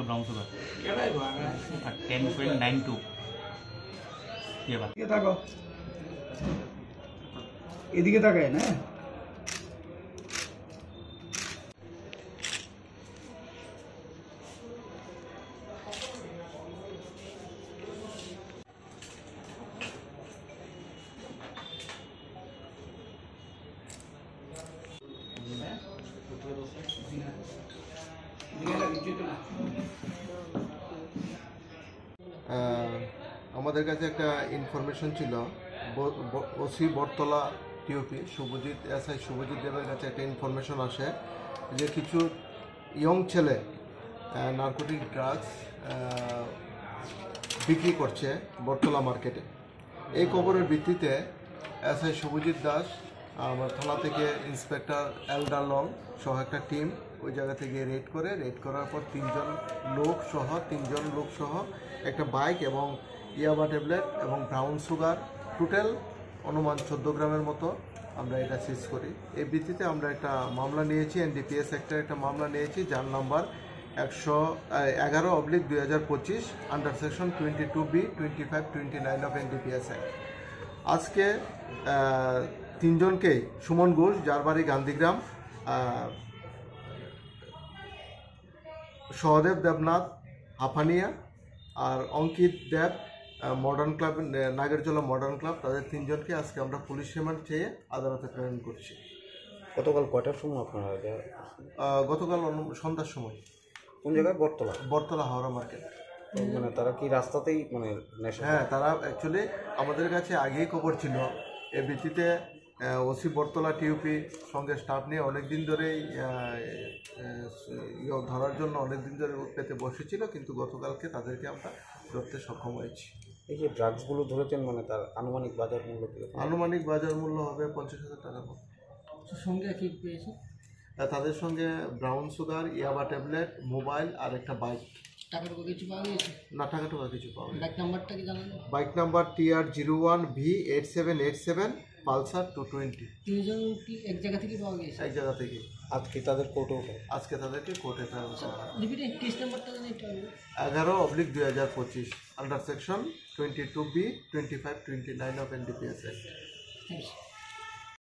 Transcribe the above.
Brown sugar আর 10.92 এদিকে তাকায় না আমাদের কাছে একটা ইনফরমেশন ছিল ওসি বটতলা টিওপি শুভজিৎ এসআই শুভজিৎ দেবের কাছে একটা ইনফরমেশন আসে যে কিছু ইয়ং ছেলে নার্কোটিক ড্রাগস বিক্রি করছে বটতলা মার্কেটে। এই খবরের ভিত্তিতে এসআই শুভজিৎ দাস আমার থানা থেকে ইন্সপেক্টর এলডার লং সহ একটা টিম ওই জায়গা থেকে রেড করার পর তিনজন লোক সহ একটা বাইক এবং ইয়াবা ট্যাবলেট এবং ব্রাউন সুগার টোটাল অনুমান 14 গ্রামের মতো আমরা এটা সিজ করি। এই ভিত্তিতে আমরা একটা মামলা নিয়েছি, এনডিপিএস অ্যাক্টের একটা মামলা নিয়েছি যার number 111/2025 under section 22B 2529 of NDPS act. আজকে তিনজনকেই সুমন ঘোষ যার বাড়ি গান্ধীগ্রাম, সহদেব দেবনাথ হাফানিয়া আর অঙ্কিত দেব মডার্ন ক্লাব নাগেরজোলা মডার্ন ক্লাব, তাদের তিনজনকে আজকে আমরা পুলিশ রিমান্ড চেয়ে আদালতে প্রেরণ করছি। গতকাল কয়টার সময় আপনারা? গতকাল সন্ধ্যার সময়। কোন জায়গায়? বটতলা হাওড়া মার্কেট। মানে তারা কি রাস্তাতেই মানে নেশা? হ্যাঁ, তারা অ্যাকচুয়ালি আমাদের কাছে আগেই খবর ছিল। এর ভিত্তিতে ওসি বটতলা টিউপি সঙ্গে স্টাফ নিয়ে অনেকদিন ধরেই ধরার জন্য অনেকদিন ধরে পেতে বসেছিল, কিন্তু গতকালকে তাদেরকে আমরা ধরতে সক্ষম হয়েছি। এই যে ড্রাগসগুলো ধরেছেন মানে তার আনুমানিক বাজার মূল্য কীরকম? আনুমানিক বাজার মূল্য হবে 50,000 টাকার মতো। সঙ্গে কি পেয়েছে? তাদের সঙ্গে ব্রাউন সুগার, ইয়াবা ট্যাবলেট, মোবাইল আর একটা বাইক। টাকা টাকা কিছু পাওয়া গেছে না, টাকা টাকা কিছু পাওয়া গেছে। বাইক নাম্বারটা কি জানেন? Bike number TR01V8787 Pulsar 220। তিনজন কি এক জায়গা থেকে পাওয়া গেছে? এক জায়গা থেকে। আজকে তাদের কোর্টে আজকে তাদেরকে কোর্টে ফেরত করা হয়। রিপিটেড কেস নাম্বারটা জানেন? 11/2025 under section 22B 2529 of NDPS act. Thank you.